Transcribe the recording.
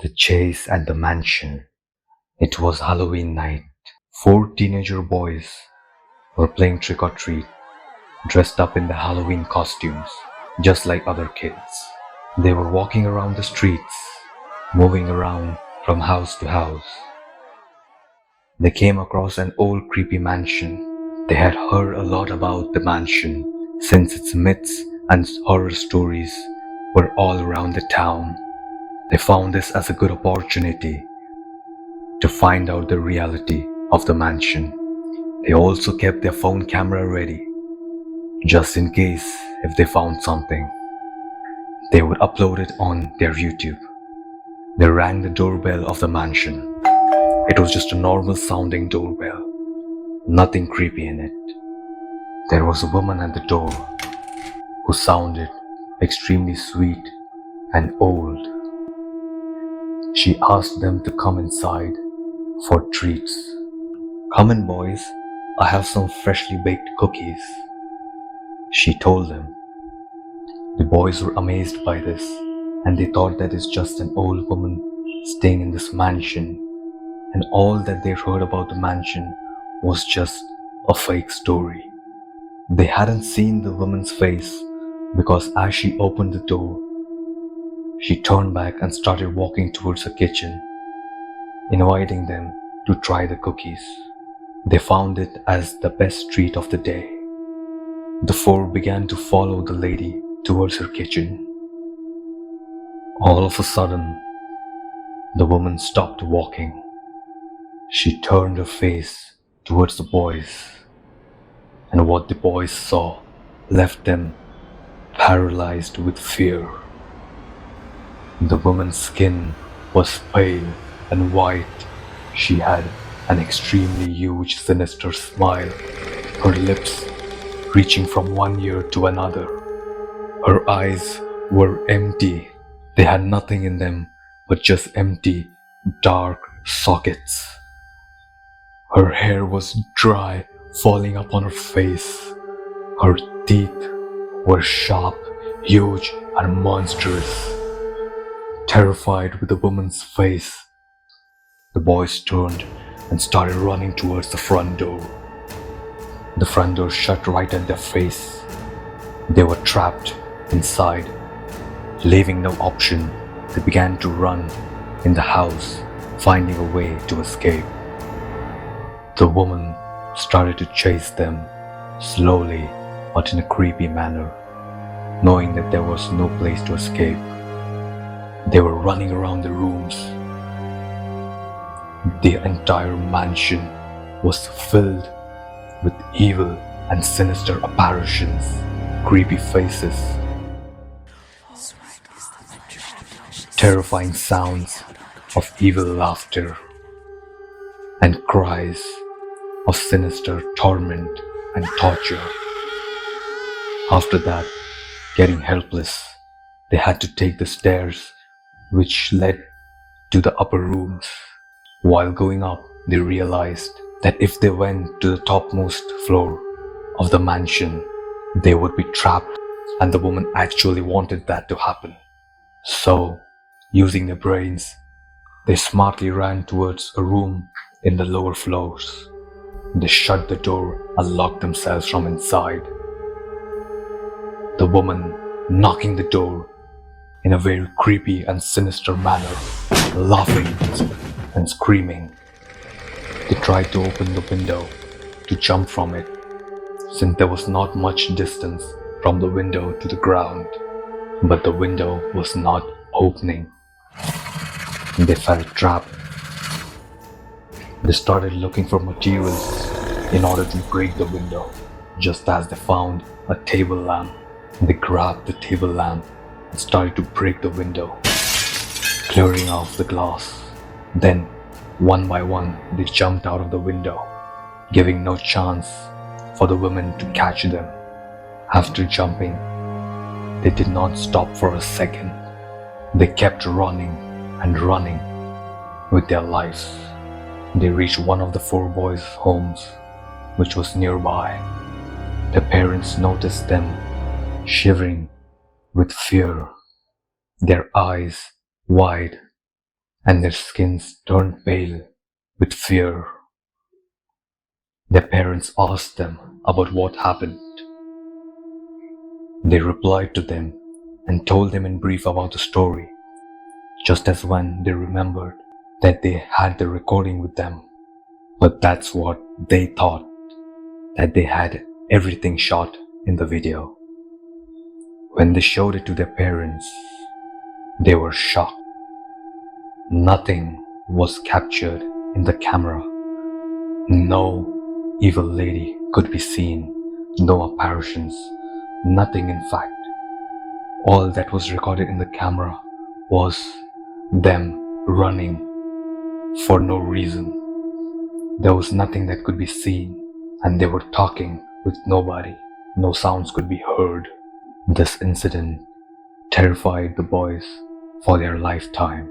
The chase at the mansion. It was Halloween night. Four teenager boys were playing trick or treat, dressed up in the Halloween costumes, just like other kids. They were walking around the streets, moving around from house to house. They came across an old creepy mansion. They had heard a lot about the mansion since its myths and horror stories were all around the town. They found this as a good opportunity to find out the reality of the mansion. They also kept their phone camera ready, just in case if they found something. They would upload it on their YouTube. They rang the doorbell of the mansion. It was just a normal sounding doorbell, nothing creepy in it. There was a woman at the door who sounded extremely sweet and old. She asked them to come inside for treats. "Come in, boys, I have some freshly baked cookies," she told them. The boys were amazed by this, and they thought that it's just an old woman staying in this mansion, and all that they heard about the mansion was just a fake story. They hadn't seen the woman's face because as she opened the door, she turned back and started walking towards the kitchen, inviting them to try the cookies. They found it as the best treat of the day. The four began to follow the lady towards her kitchen. All of a sudden, the woman stopped walking. She turned her face towards the boys, and what the boys saw left them paralyzed with fear. The woman's skin was pale and white. She had an extremely huge, sinister smile, her lips reaching from one ear to another. Her eyes were empty. They had nothing in them but just empty, dark sockets. Her hair was dry, falling upon her face. Her teeth were sharp, huge, and monstrous. Terrified with the woman's face, the boys turned and started running towards the front door. The front door shut right at their face. They were trapped inside. Leaving no option, they began to run in the house, finding a way to escape. The woman started to chase them, slowly but in a creepy manner, knowing that there was no place to escape. They were running around the rooms. The entire mansion was filled with evil and sinister apparitions, creepy faces, terrifying sounds of evil laughter, and cries of sinister torment and torture. After that, getting helpless, they had to take the stairs which led to the upper rooms. While going up, they realized that if they went to the topmost floor of the mansion, they would be trapped, and the woman actually wanted that to happen. So, using their brains, they smartly ran towards a room in the lower floors. They shut the door and locked themselves from inside. The woman knocking the door in a very creepy and sinister manner, laughing and screaming. They tried to open the window to jump from it, since there was not much distance from the window to the ground, but the window was not opening. They felt trapped. They started looking for materials in order to break the window. Just as they found a table lamp, they grabbed the table lamp and started to break the window, clearing off the glass. Then, one by one, they jumped out of the window, giving no chance for the women to catch them. After jumping, they did not stop for a second. They kept running and running with their lives. They reached one of the four boys' homes, which was nearby. The parents noticed them shivering with fear, their eyes wide, and their skins turned pale with fear. Their parents asked them about what happened. They replied to them and told them in brief about the story, just as when they remembered that they had the recording with them. But that's what they thought, that they had everything shot in the video. When they showed it to their parents, they were shocked. Nothing was captured in the camera. No evil lady could be seen, no apparitions, nothing in fact. All that was recorded in the camera was them running for no reason. There was nothing that could be seen, and they were talking with nobody. No sounds could be heard. This incident terrified the boys for their lifetime.